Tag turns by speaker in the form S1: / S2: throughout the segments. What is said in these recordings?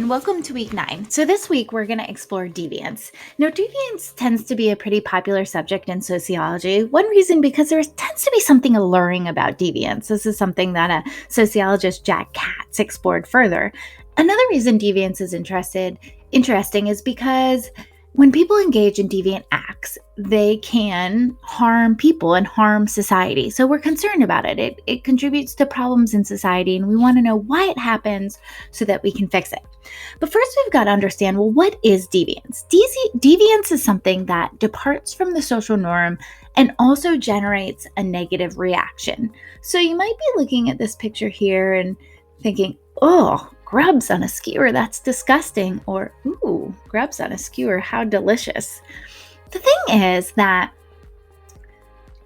S1: and welcome to week 9. So this week we're going to explore deviance. Now, deviance tends to be a pretty popular subject in sociology. One reason because there tends to be something alluring about deviance. This is something that a sociologist, Jack Katz, explored further. Another reason deviance is interesting is because when people engage in deviant acts, they can harm people and harm society. So we're concerned about it. It contributes to problems in society, and we want to know why it happens so that we can fix it. But first, we've got to understand, well, what is deviance? Deviance is something that departs from the social norm and also generates a negative reaction. So you might be looking at this picture here and thinking, oh, grubs on a skewer, that's disgusting. Or, ooh, grubs on a skewer, how delicious. The thing is that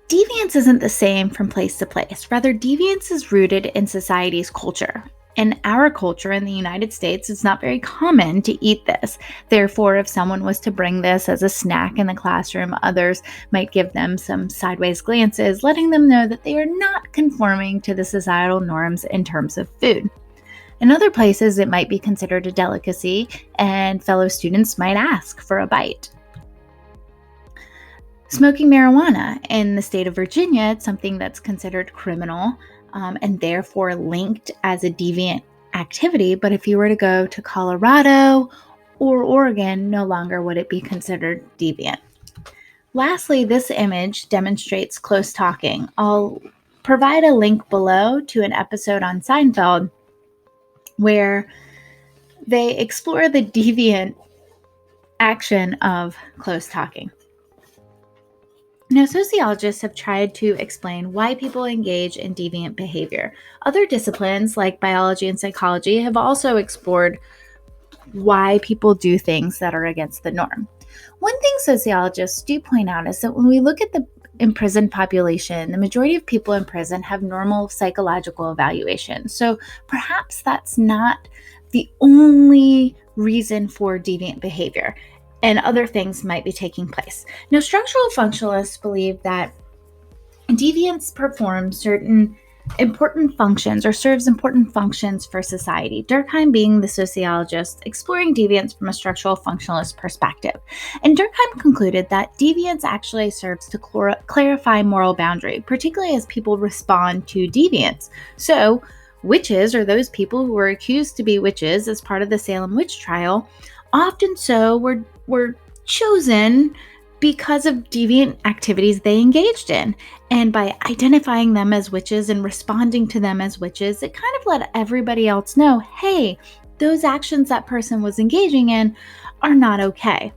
S1: deviance isn't the same from place to place. Rather, deviance is rooted in society's culture. In our culture in the United States, it's not very common to eat this. Therefore, if someone was to bring this as a snack in the classroom, others might give them some sideways glances, letting them know that they are not conforming to the societal norms in terms of food. In other places, it might be considered a delicacy, and fellow students might ask for a bite. Smoking marijuana in the state of Virginia, it's something that's considered criminal and therefore linked as a deviant activity. But if you were to go to Colorado or Oregon, no longer would it be considered deviant. Lastly, this image demonstrates close talking. I'll provide a link below to an episode on Seinfeld where they explore the deviant action of close talking. Now, sociologists have tried to explain why people engage in deviant behavior. Other disciplines like biology and psychology have also explored why people do things that are against the norm. One thing sociologists do point out is that when we look at the imprisoned population, the majority of people in prison have normal psychological evaluation. So perhaps that's not the only reason for deviant behavior, and other things might be taking place. Now, structural functionalists believe that deviance performs certain important functions or serves important functions for society. Durkheim being the sociologist exploring deviance from a structural functionalist perspective. And Durkheim concluded that deviance actually serves to clarify moral boundary, particularly as people respond to deviance. So, witches, or those people who were accused to be witches as part of the Salem witch trial, often so were chosen because of deviant activities they engaged in. And by identifying them as witches and responding to them as witches, it kind of let everybody else know, hey, those actions that person was engaging in are not okay.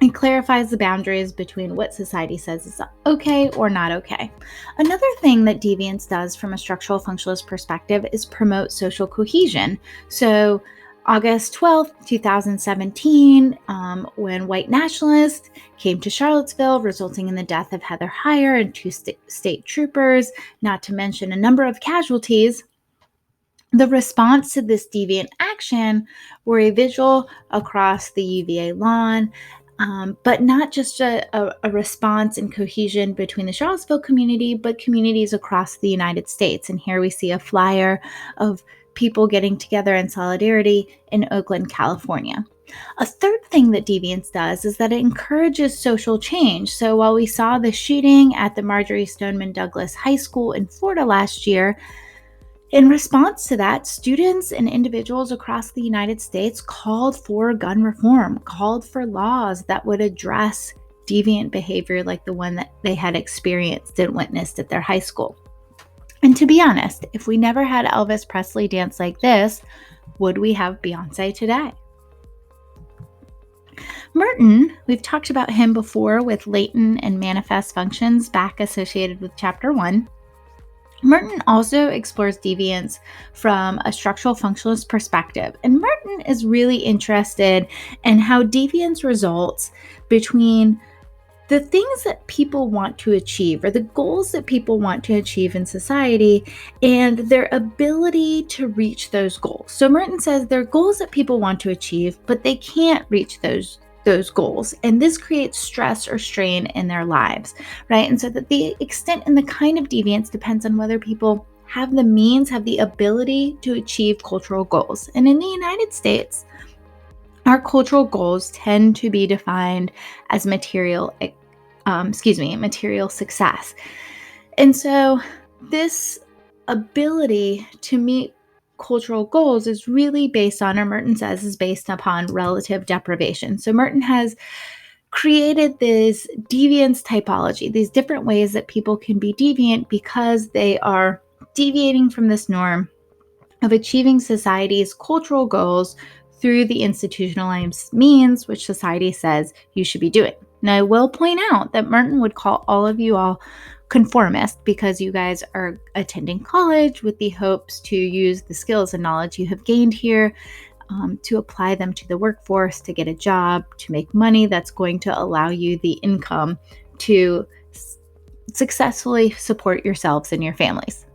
S1: It clarifies the boundaries between what society says is okay or not okay. Another thing that deviance does from a structural functionalist perspective is promote social cohesion. So August 12th, 2017, when white nationalists came to Charlottesville, resulting in the death of Heather Heyer and 2 state troopers, not to mention a number of casualties. The response to this deviant action were a vigil across the UVA lawn, but not just a response and cohesion between the Charlottesville community, but communities across the United States. And here we see a flyer of people getting together in solidarity in Oakland, California. A third thing that deviance does is that it encourages social change. So while we saw the shooting at the Marjory Stoneman Douglas High School in Florida last year, in response to that, students and individuals across the United States called for gun reform, called for laws that would address deviant behavior like the one that they had experienced and witnessed at their high school. And to be honest, if we never had Elvis Presley dance like this, would we have Beyonce today? Merton, we've talked about him before with latent and manifest functions back associated with chapter 1. Merton also explores deviance from a structural functionalist perspective. And Merton is really interested in how deviance results between the things that people want to achieve, or the goals that people want to achieve in society, and their ability to reach those goals. So Merton says there are goals that people want to achieve, but they can't reach those goals. And this creates stress or strain in their lives, right? And so that the extent and the kind of deviance depends on whether people have the means, have the ability to achieve cultural goals. And in the United States, our cultural goals tend to be defined as material success. And so this ability to meet cultural goals is really based on, or Merton says, is based upon relative deprivation. So Merton has created this deviance typology, these different ways that people can be deviant because they are deviating from this norm of achieving society's cultural goals through the institutionalized means which society says you should be doing. Now, I will point out that Merton would call all of you all conformist because you guys are attending college with the hopes to use the skills and knowledge you have gained here to apply them to the workforce, to get a job, to make money that's going to allow you the income to successfully support yourselves and your families.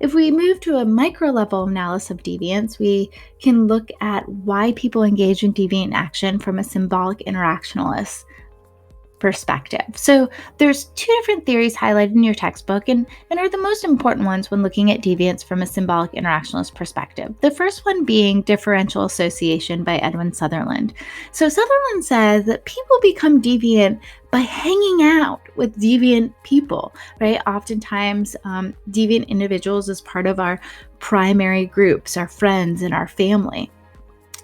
S1: If we move to a micro level analysis of deviance, we can look at why people engage in deviant action from a symbolic interactionalist perspective. So there's two different theories highlighted in your textbook and are the most important ones when looking at deviance from a symbolic interactionalist perspective. The first one being differential association by Edwin Sutherland. So Sutherland says that people become deviant by hanging out with deviant people, right? Oftentimes, deviant individuals as part of our primary groups, our friends and our family.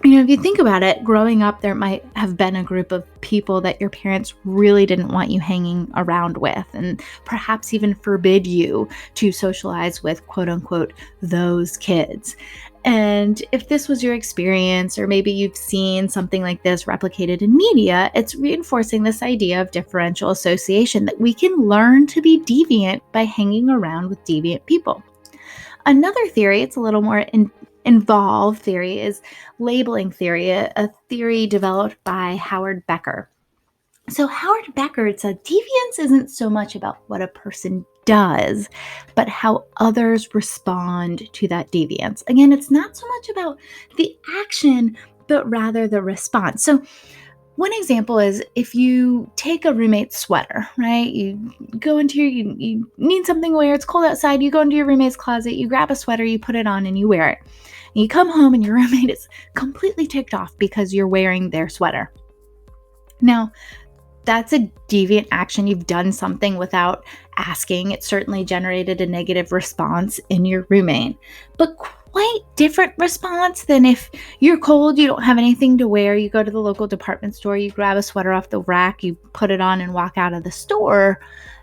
S1: If you think about it, growing up, there might have been a group of people that your parents really didn't want you hanging around with, and perhaps even forbid you to socialize with, quote unquote, those kids. And if this was your experience, or maybe you've seen something like this replicated in media, it's reinforcing this idea of differential association, that we can learn to be deviant by hanging around with deviant people. Another theory, it's a little more involved theory, is labeling theory, a theory developed by Howard Becker. So Howard Becker said deviance isn't so much about what a person does, but how others respond to that deviance. Again, it's not so much about the action, but rather the response. So one example is if you take a roommate's sweater, right? You go into you need something to wear, it's cold outside, you go into your roommate's closet, you grab a sweater, you put it on and you wear it. And you come home and your roommate is completely ticked off because you're wearing their sweater. Now, that's a deviant action. You've done something without asking. It certainly generated a negative response in your roommate, but quite different response than if you're cold, you don't have anything to wear, you go to the local department store, you grab a sweater off the rack, you put it on and walk out of the store.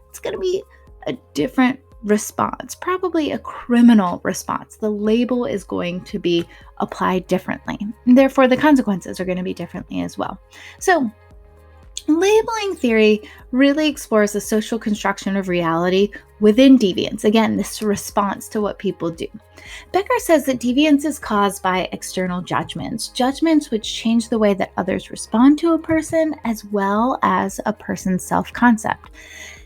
S1: It's going to be a different response, probably a criminal response. The label is going to be applied differently. And therefore, the consequences are going to be differently as well. So, labeling theory really explores the social construction of reality within deviance. Again, this response to what people do. Becker says that deviance is caused by external judgments which change the way that others respond to a person as well as a person's self-concept.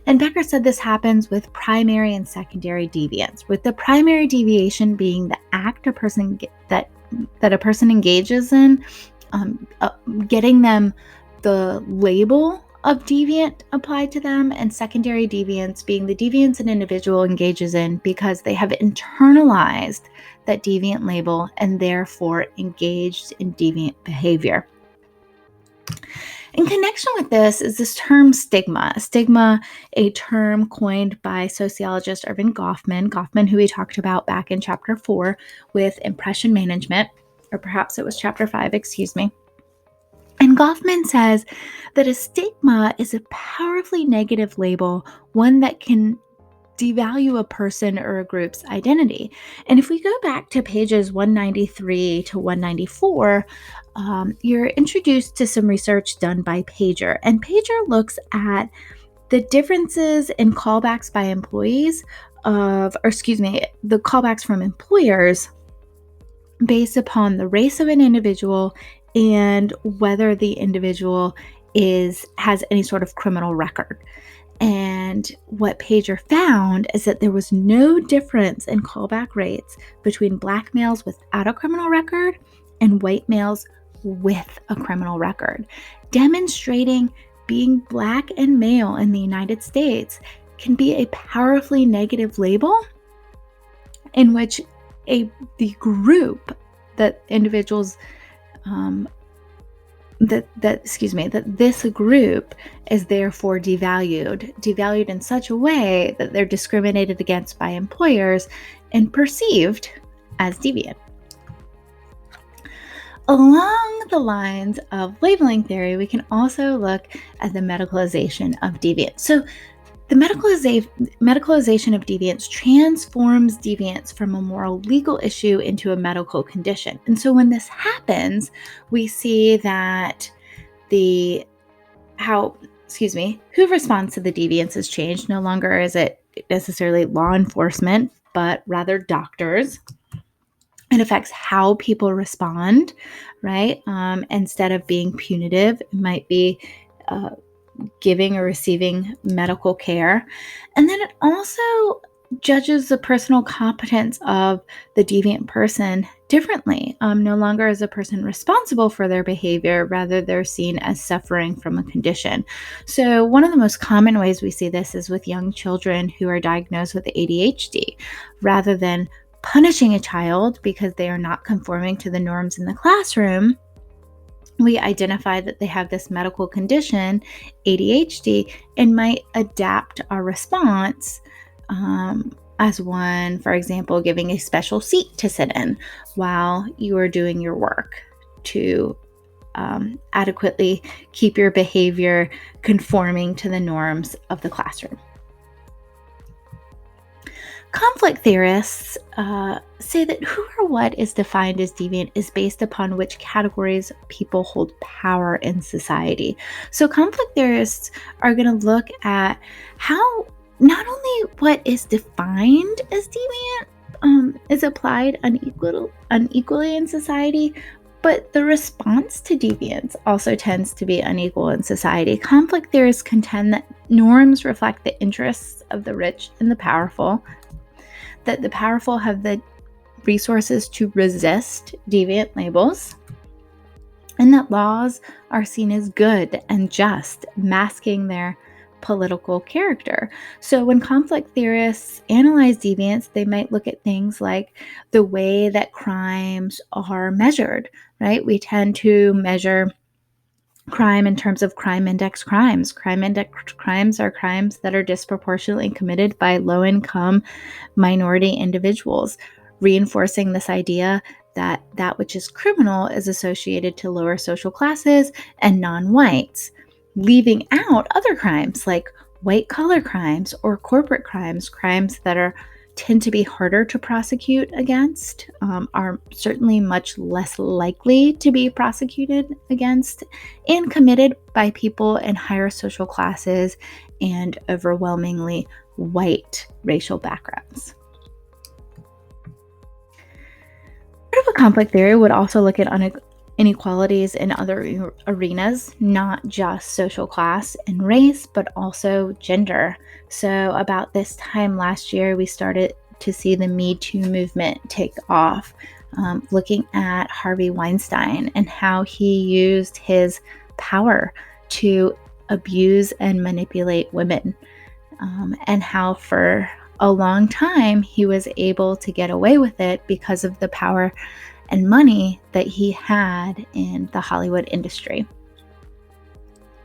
S1: And Becker said this happens with primary and secondary deviance, with the primary deviation being the act a person that a person engages in, getting them the label of deviant applied to them, and secondary deviance being the deviance an individual engages in because they have internalized that deviant label and therefore engaged in deviant behavior. In connection with this is this term stigma. Stigma, a term coined by sociologist Erving Goffman, who we talked about back in chapter 4 with impression management, or perhaps it was chapter 5, excuse me. And Goffman says that a stigma is a powerfully negative label, one that can devalue a person or a group's identity. And if we go back to pages 193 to 194, you're introduced to some research done by Pager. And Pager looks at the differences in callbacks by employees the callbacks from employers based upon the race of an individual and whether the individual has any sort of criminal record. And what Pager found is that there was no difference in callback rates between Black males without a criminal record and white males with a criminal record, demonstrating being Black and male in the United States can be a powerfully negative label in which the group that individuals that this group is therefore devalued in such a way that they're discriminated against by employers and perceived as deviant. Along the lines of labeling theory, we can also look at the medicalization of deviance. So the medicalization of deviance transforms deviance from a moral legal issue into a medical condition. And so when this happens, we see that who responds to the deviance has changed. No longer is it necessarily law enforcement, but rather doctors. It affects how people respond, right? Instead of being punitive, it might be giving or receiving medical care. And then it also judges the personal competence of the deviant person differently. No longer is a person responsible for their behavior, rather they're seen as suffering from a condition. So one of the most common ways we see this is with young children who are diagnosed with ADHD. Rather than punishing a child because they are not conforming to the norms in the classroom, we identify that they have this medical condition, ADHD, and might adapt our response as one, for example, giving a special seat to sit in while you are doing your work to adequately keep your behavior conforming to the norms of the classroom. Conflict theorists say that who or what is defined as deviant is based upon which categories people hold power in society. So conflict theorists are going to look at how not only what is defined as deviant is applied unequally in society, but the response to deviance also tends to be unequal in society. Conflict theorists contend that norms reflect the interests of the rich and the powerful, that the powerful have the resources to resist deviant labels, and that laws are seen as good and just, masking their political character. So when conflict theorists analyze deviance, they might look at things like the way that crimes are measured, right? We tend to measure crime in terms of crime index crimes. Crime index crimes are crimes that are disproportionately committed by low-income minority individuals, reinforcing this idea that that which is criminal is associated to lower social classes and non-whites, leaving out other crimes like white-collar crimes or corporate crimes, crimes that tend to be harder to prosecute against, are certainly much less likely to be prosecuted against, and committed by people in higher social classes and overwhelmingly white racial backgrounds. Part of a conflict theory would also look at inequalities in other arenas, not just social class and race, but also gender. So about this time last year, we started to see the Me Too movement take off, looking at Harvey Weinstein and how he used his power to abuse and manipulate women, and how for a long time he was able to get away with it because of the power and money that he had in the Hollywood industry.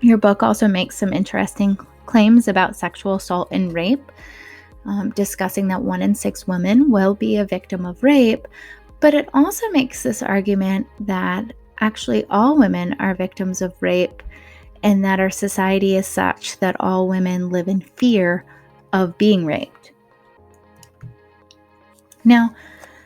S1: Your book also makes some interesting claims about sexual assault and rape, discussing that 1 in 6 women will be a victim of rape, but it also makes this argument that actually all women are victims of rape, and that our society is such that all women live in fear of being raped. Now,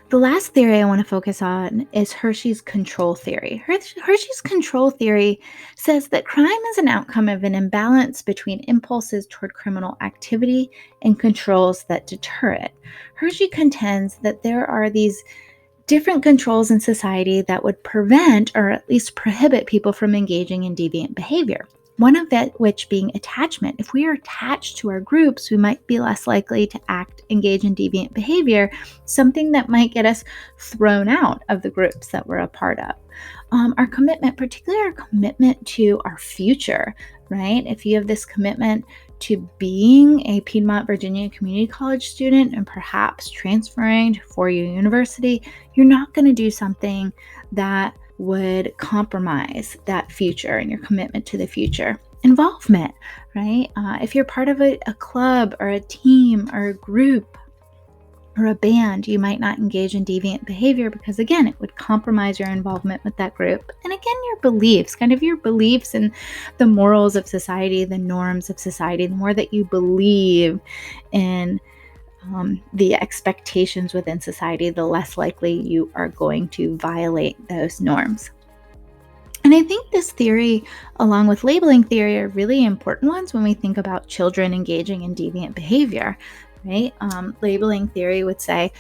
S1: the last theory I want to focus on is Hershey's control theory. Hershey's control theory says that crime is an outcome of an imbalance between impulses toward criminal activity and controls that deter it. Hershey contends that there are these different controls in society that would prevent or at least prohibit people from engaging in deviant behavior. One of which being attachment. If we are attached to our groups, we might be less likely to engage in deviant behavior, something that might get us thrown out of the groups that we're a part of. Our commitment, particularly our commitment to our future, right? If you have this commitment to being a Piedmont, Virginia community college student and perhaps transferring to four-year university, you're not going to do something that would compromise that future and your commitment to the future. Involvement, right? If you're part of a club or a team or a group or a band, you might not engage in deviant behavior because, again, it would compromise your involvement with that group. And again, your beliefs, kind of your beliefs in the morals of society, the norms of society, the more that you believe in the expectations within society, the less likely you are going to violate those norms. And I think this theory, along with labeling theory, are really important ones when we think about children engaging in deviant behavior, right? Labeling theory would say,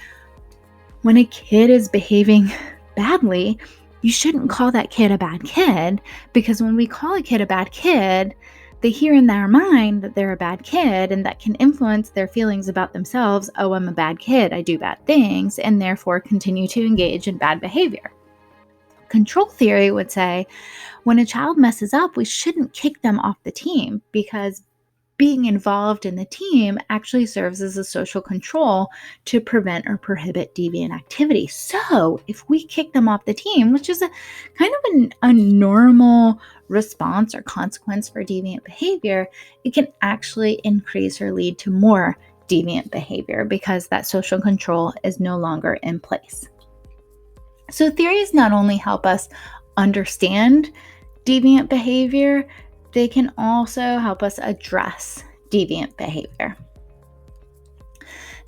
S1: when a kid is behaving badly, you shouldn't call that kid a bad kid, because when we call a kid a bad kid, they hear in their mind that they're a bad kid, and that can influence their feelings about themselves. Oh, I'm a bad kid, I do bad things, and therefore continue to engage in bad behavior. Control theory would say, when a child messes up, we shouldn't kick them off the team, because being involved in the team actually serves as a social control to prevent or prohibit deviant activity. So if we kick them off the team, which is a kind of a normal response or consequence for deviant behavior, it can actually increase or lead to more deviant behavior because that social control is no longer in place. So theories not only help us understand deviant behavior, they can also help us address deviant behavior.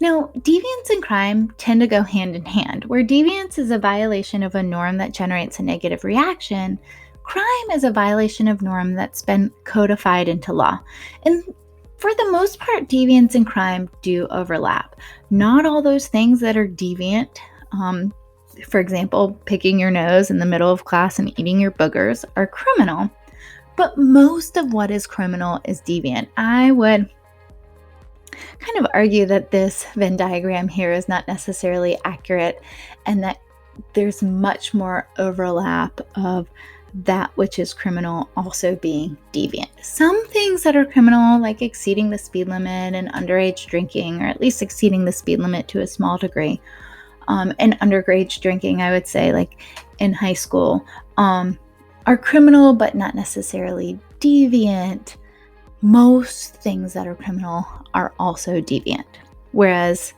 S1: Now, deviance and crime tend to go hand in hand. Where deviance is a violation of a norm that generates a negative reaction, crime is a violation of norm that's been codified into law. And for the most part, deviance and crime do overlap. Not all those things that are deviant, for example, picking your nose in the middle of class and eating your boogers, are criminal. But most of what is criminal is deviant. I would kind of argue that this Venn diagram here is not necessarily accurate, and that there's much more overlap of that which is criminal also being deviant. Some things that are criminal, like exceeding the speed limit and underage drinking, or at least exceeding the speed limit to a small degree, and underage drinking, I would say, like in high school, are criminal but not necessarily deviant. Most things that are criminal are also deviant, whereas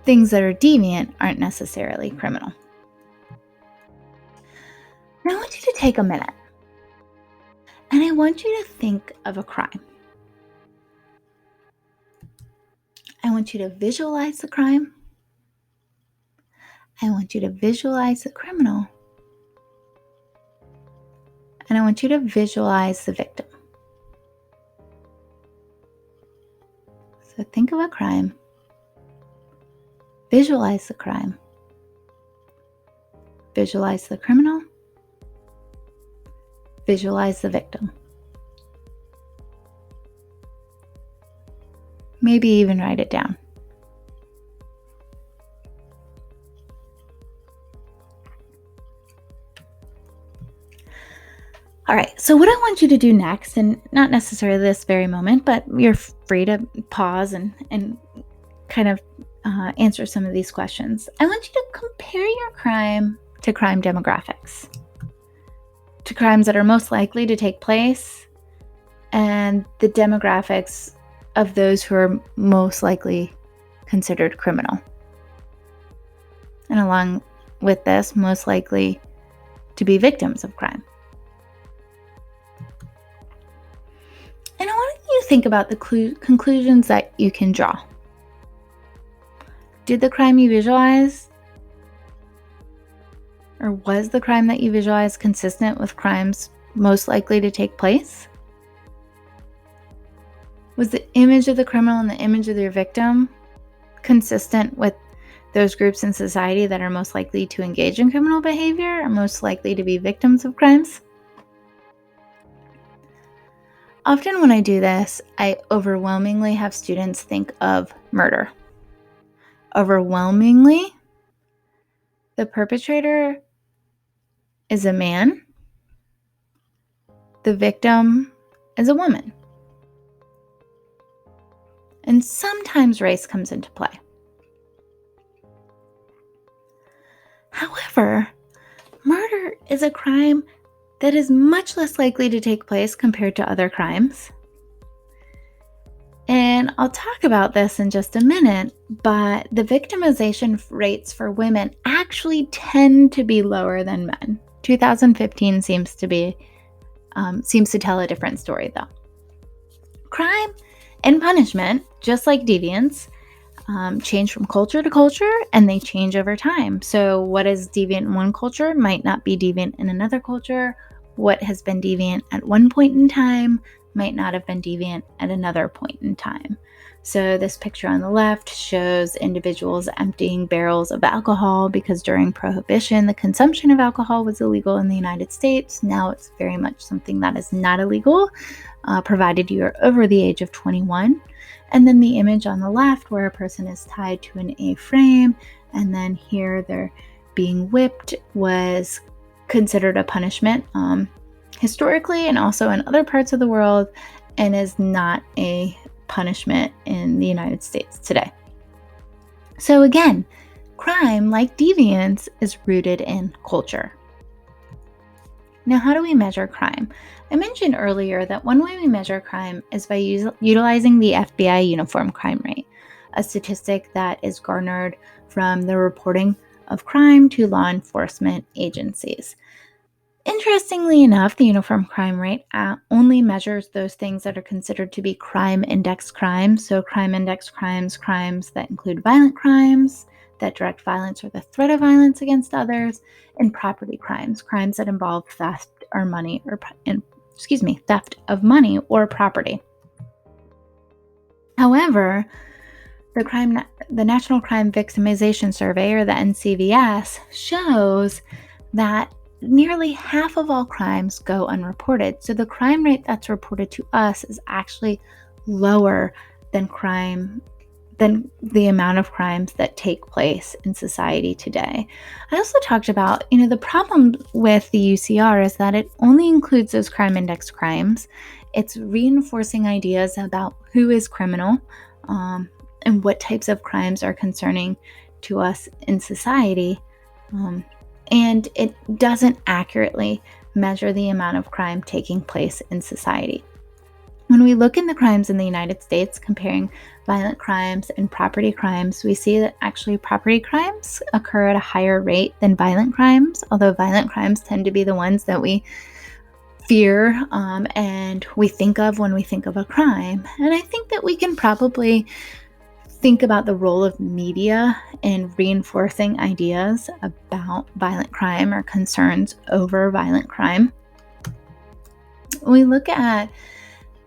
S1: things that are deviant aren't necessarily criminal. Now I want you to take a minute and I want you to think of a crime. I want you to visualize the crime. I want you to visualize the criminal. And I want you to visualize the victim. So think of a crime. Visualize the crime. Visualize the criminal. Visualize the victim. Maybe even write it down. All right, so what I want you to do next, and not necessarily this very moment, but you're free to pause and kind of answer some of these questions. I want you to compare your crime to crime demographics, to crimes that are most likely to take place, and the demographics of those who are most likely considered criminal. And along with this, most likely to be victims of crime. And I want you to think about the conclusions that you can draw. Did the crime you visualize, or was the crime that you visualized consistent with crimes most likely to take place? Was the image of the criminal and the image of their victim consistent with those groups in society that are most likely to engage in criminal behavior or most likely to be victims of crimes? Often when I do this, I overwhelmingly have students think of murder. Overwhelmingly, the perpetrator is a man. The victim is a woman. and sometimes race comes into play. However, murder is a crime that is much less likely to take place compared to other crimes. And I'll talk about this in just a minute, but the victimization rates for women actually tend to be lower than men. 2015 seems to tell a different story, though. Crime and punishment, just like deviance, change from culture to culture, and they change over time. So what is deviant in one culture might not be deviant in another culture. What has been deviant at one point in time might not have been deviant at another point in time. So this picture on the left shows individuals emptying barrels of alcohol because during Prohibition, the consumption of alcohol was illegal in the United States. Now it's very much something that is not illegal, provided you are over the age of 21. And then the image on the left where a person is tied to an A-frame, and then here they're being whipped, was considered a punishment historically and also in other parts of the world, and is not a punishment in the United States today. So again, crime, like deviance, is rooted in culture. Now, how do we measure crime? I mentioned earlier that one way we measure crime is by utilizing the FBI uniform crime rate, a statistic that is garnered from the reporting of crime to law enforcement agencies. Interestingly enough, the uniform crime rate only measures those things that are considered to be crime index crimes. So crime index crimes, crimes that include violent crimes, that direct violence or the threat of violence against others, and property crimes, crimes that involve theft of money or property. However, the National Crime Victimization Survey, or the NCVS, shows that nearly half of all crimes go unreported. So the crime rate that's reported to us is actually lower than the amount of crimes that take place in society today. I also talked about, the problem with the UCR is that it only includes those crime index crimes. It's reinforcing ideas about who is criminal, and what types of crimes are concerning to us in society. And it doesn't accurately measure the amount of crime taking place in society. When we look in the crimes in the United States, comparing violent crimes and property crimes, we see that actually property crimes occur at a higher rate than violent crimes, although violent crimes tend to be the ones that we fear and we think of when we think of a crime. And I think that we can probably think about the role of media in reinforcing ideas about violent crime or concerns over violent crime. When we look at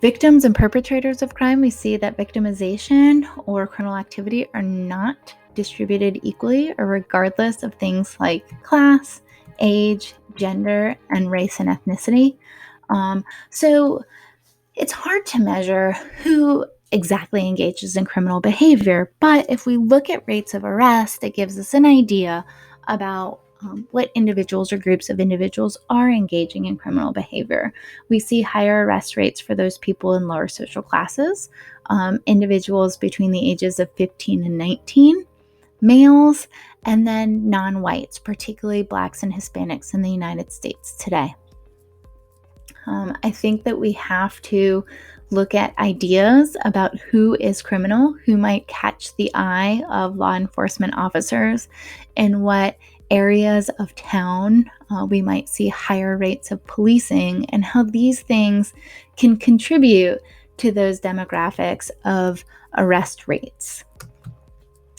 S1: victims and perpetrators of crime, we see that victimization or criminal activity are not distributed equally or regardless of things like class, age, gender, and race and ethnicity. So it's hard to measure who exactly engages in criminal behavior, but if we look at rates of arrest, it gives us an idea about what individuals or groups of individuals are engaging in criminal behavior. We see higher arrest rates for those people in lower social classes, individuals between the ages of 15 and 19, males, and then non-whites, particularly Blacks and Hispanics in the United States today. I think that we have to look at ideas about who is criminal, who might catch the eye of law enforcement officers, and what areas of town we might see higher rates of policing, and how these things can contribute to those demographics of arrest rates.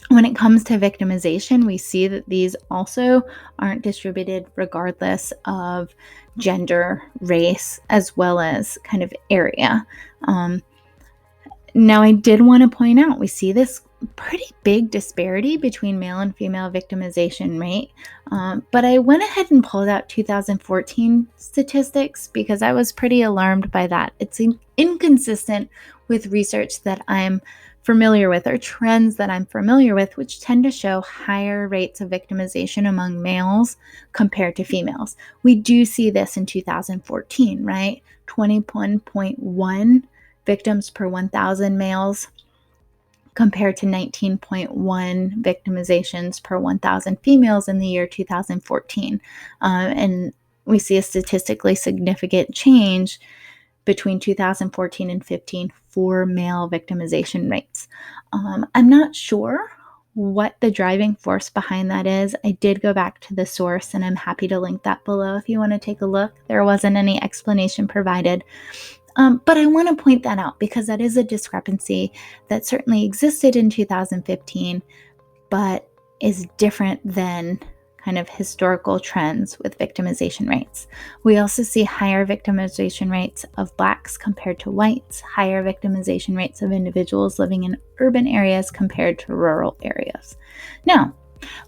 S1: When it comes to victimization, we see that these also aren't distributed regardless of gender, race, as well as kind of area. Now, I did want to point out, we see this pretty big disparity between male and female victimization rate, but I went ahead and pulled out 2014 statistics because I was pretty alarmed by that. It's inconsistent with research that I'm familiar with, or trends that I'm familiar with, which tend to show higher rates of victimization among males compared to females. We do see this in 2014, right? 21.1 victims per 1,000 males compared to 19.1 victimizations per 1,000 females in the year 2014. And we see a statistically significant change between 2014 and 15 for male victimization rates. I'm not sure what the driving force behind that is. I did go back to the source, and I'm happy to link that below if you want to take a look. There wasn't any explanation provided. But I want to point that out because that is a discrepancy that certainly existed in 2015, but is different than kind of historical trends with victimization rates. We also see higher victimization rates of Blacks compared to whites, higher victimization rates of individuals living in urban areas compared to rural areas. Now,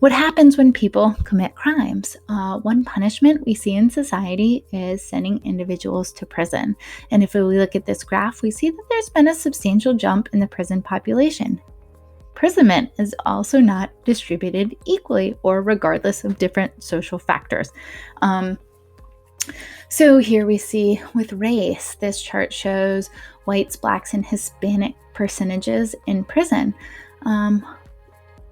S1: what happens when people commit crimes? One punishment we see in society is sending individuals to prison. And if we look at this graph, we see that there's been a substantial jump in the prison population. Imprisonment is also not distributed equally or regardless of different social factors. So here we see with race, this chart shows whites, Blacks, and Hispanic percentages in prison.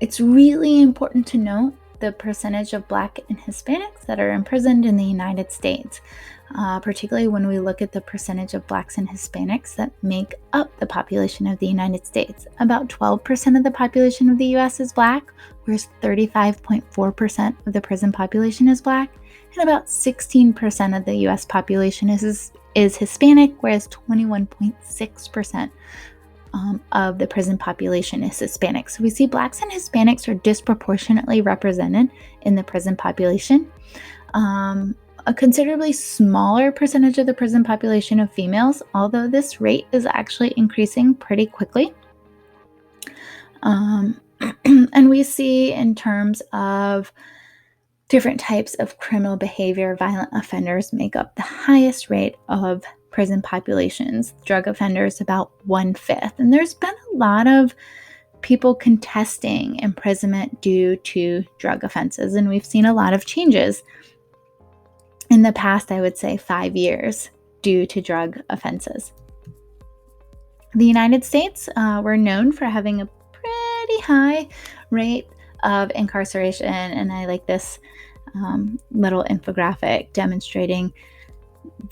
S1: It's really important to note the percentage of Black and Hispanics that are imprisoned in the United States, particularly when we look at the percentage of Blacks and Hispanics that make up the population of the United States. About 12% of the population of the U.S. is Black, whereas 35.4% of the prison population is Black, and about 16% of the U.S. population is Hispanic, whereas 21.6% of the prison population is Hispanic. So we see Blacks and Hispanics are disproportionately represented in the prison population. A considerably smaller percentage of the prison population of females, although this rate is actually increasing pretty quickly. And we see in terms of different types of criminal behavior, violent offenders make up the highest rate of prison populations. Drug offenders about 1/5. And there's been a lot of people contesting imprisonment due to drug offenses, and we've seen a lot of changes in the past, I would say 5 years, due to drug offenses. The United States, we're known for having a pretty high rate of incarceration, and I like this little infographic demonstrating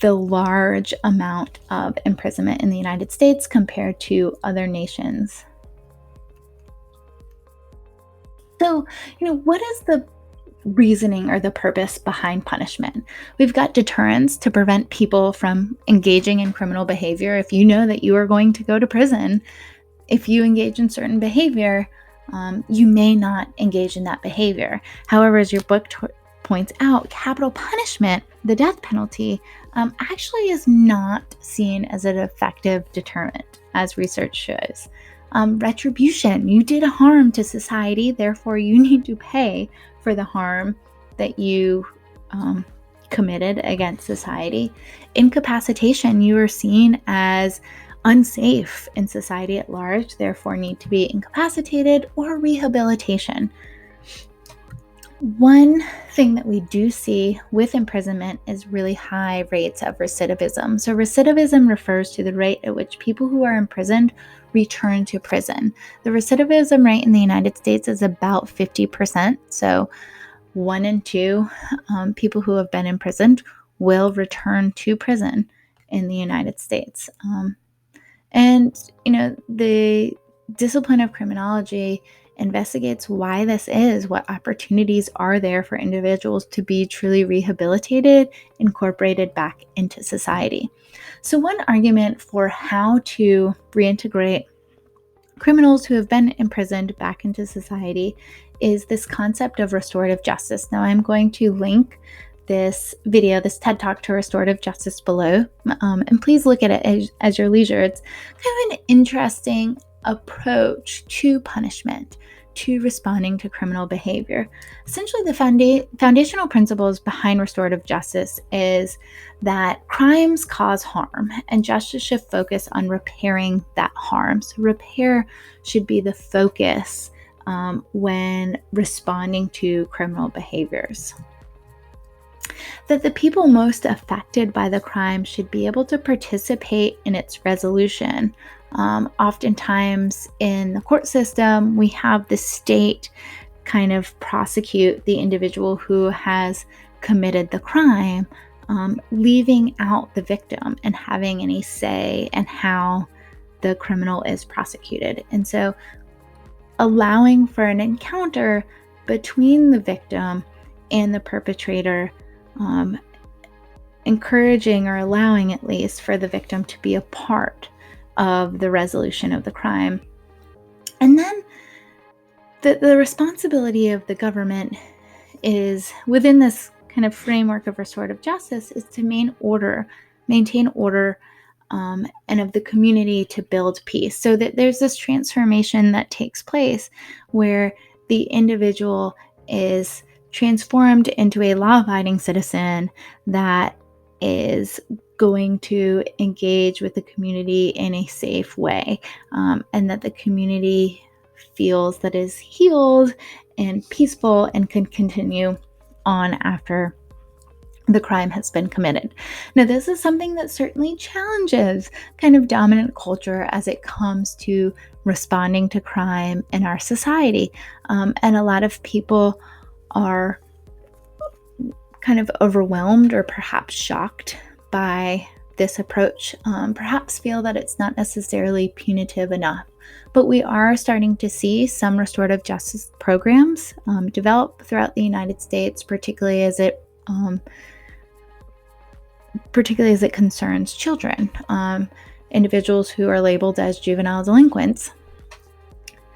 S1: the large amount of imprisonment in the United States compared to other nations. So, what is the reasoning or the purpose behind punishment? We've got deterrence to prevent people from engaging in criminal behavior. If you know that you are going to go to prison, if you engage in certain behavior, you may not engage in that behavior. However, as your book points out, capital punishment, the death penalty, actually is not seen as an effective deterrent, as research shows. Retribution, you did harm to society, therefore you need to pay for the harm that you committed against society. Incapacitation, you are seen as unsafe in society at large, therefore need to be incapacitated. Or rehabilitation. One thing that we do see with imprisonment is really high rates of recidivism. So recidivism refers to the rate at which people who are imprisoned return to prison. The recidivism rate in the United States is about 50%. So 1 in 2 people who have been imprisoned will return to prison in the United States. And the discipline of criminology investigates why this is, what opportunities are there for individuals to be truly rehabilitated, incorporated back into society. So one argument for how to reintegrate criminals who have been imprisoned back into society is this concept of restorative justice. Now I'm going to link this video, this TED Talk to restorative justice below, and please look at it as your leisure. It's kind of an interesting approach to punishment, to responding to criminal behavior. Essentially, the foundational principles behind restorative justice is that crimes cause harm, and justice should focus on repairing that harm. So repair should be the focus when responding to criminal behaviors. that the people most affected by the crime should be able to participate in its resolution. Oftentimes in the court system, we have the state kind of prosecute the individual who has committed the crime, leaving out the victim and having any say in how the criminal is prosecuted. And so allowing for an encounter between the victim and the perpetrator, encouraging or allowing at least for the victim to be a part of the resolution of the crime. And then the responsibility of the government is, within this kind of framework of restorative justice, is to maintain order, and of the community to build peace, so that there's this transformation that takes place where the individual is transformed into a law-abiding citizen that is going to engage with the community in a safe way, and that the community feels that is healed and peaceful and can continue on after the crime has been committed. Now, this is something that certainly challenges kind of dominant culture as it comes to responding to crime in our society. And a lot of people are kind of overwhelmed or perhaps shocked by this approach, perhaps feel that it's not necessarily punitive enough. But we are starting to see some restorative justice programs develop throughout the United States, particularly as it concerns children, individuals who are labeled as juvenile delinquents,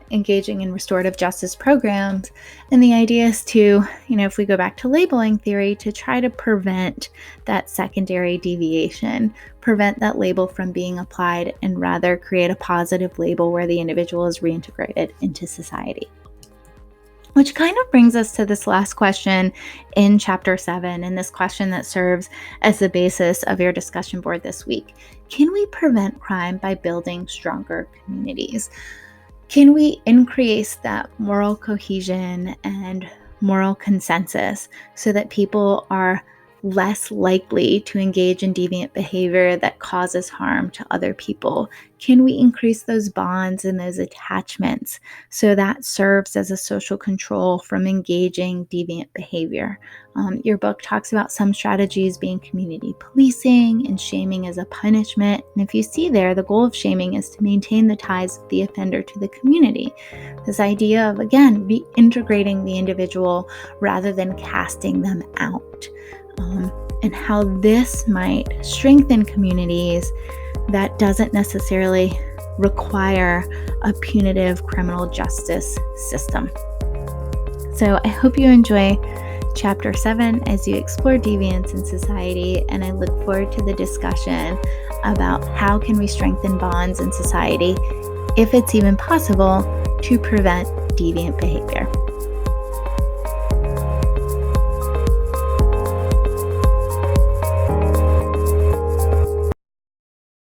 S1: engaging in restorative justice programs. And the idea is to, if we go back to labeling theory, to try to prevent that secondary deviation, prevent that label from being applied, and rather create a positive label where the individual is reintegrated into society. Which kind of brings us to this last question in Chapter 7, and this question that serves as the basis of your discussion board this week. Can we prevent crime by building stronger communities? Can we increase that moral cohesion and moral consensus so that people are less likely to engage in deviant behavior that causes harm to other people? Can we increase those bonds and those attachments so that serves as a social control from engaging deviant behavior? Your book talks about some strategies being community policing and shaming as a punishment. And if you see there, the goal of shaming is to maintain the ties of the offender to the community. This idea of, again, reintegrating the individual rather than casting them out. And how this might strengthen communities that doesn't necessarily require a punitive criminal justice system. So I hope you enjoy Chapter 7 as you explore deviance in society, and I look forward to the discussion about how can we strengthen bonds in society, if it's even possible, to prevent deviant behavior.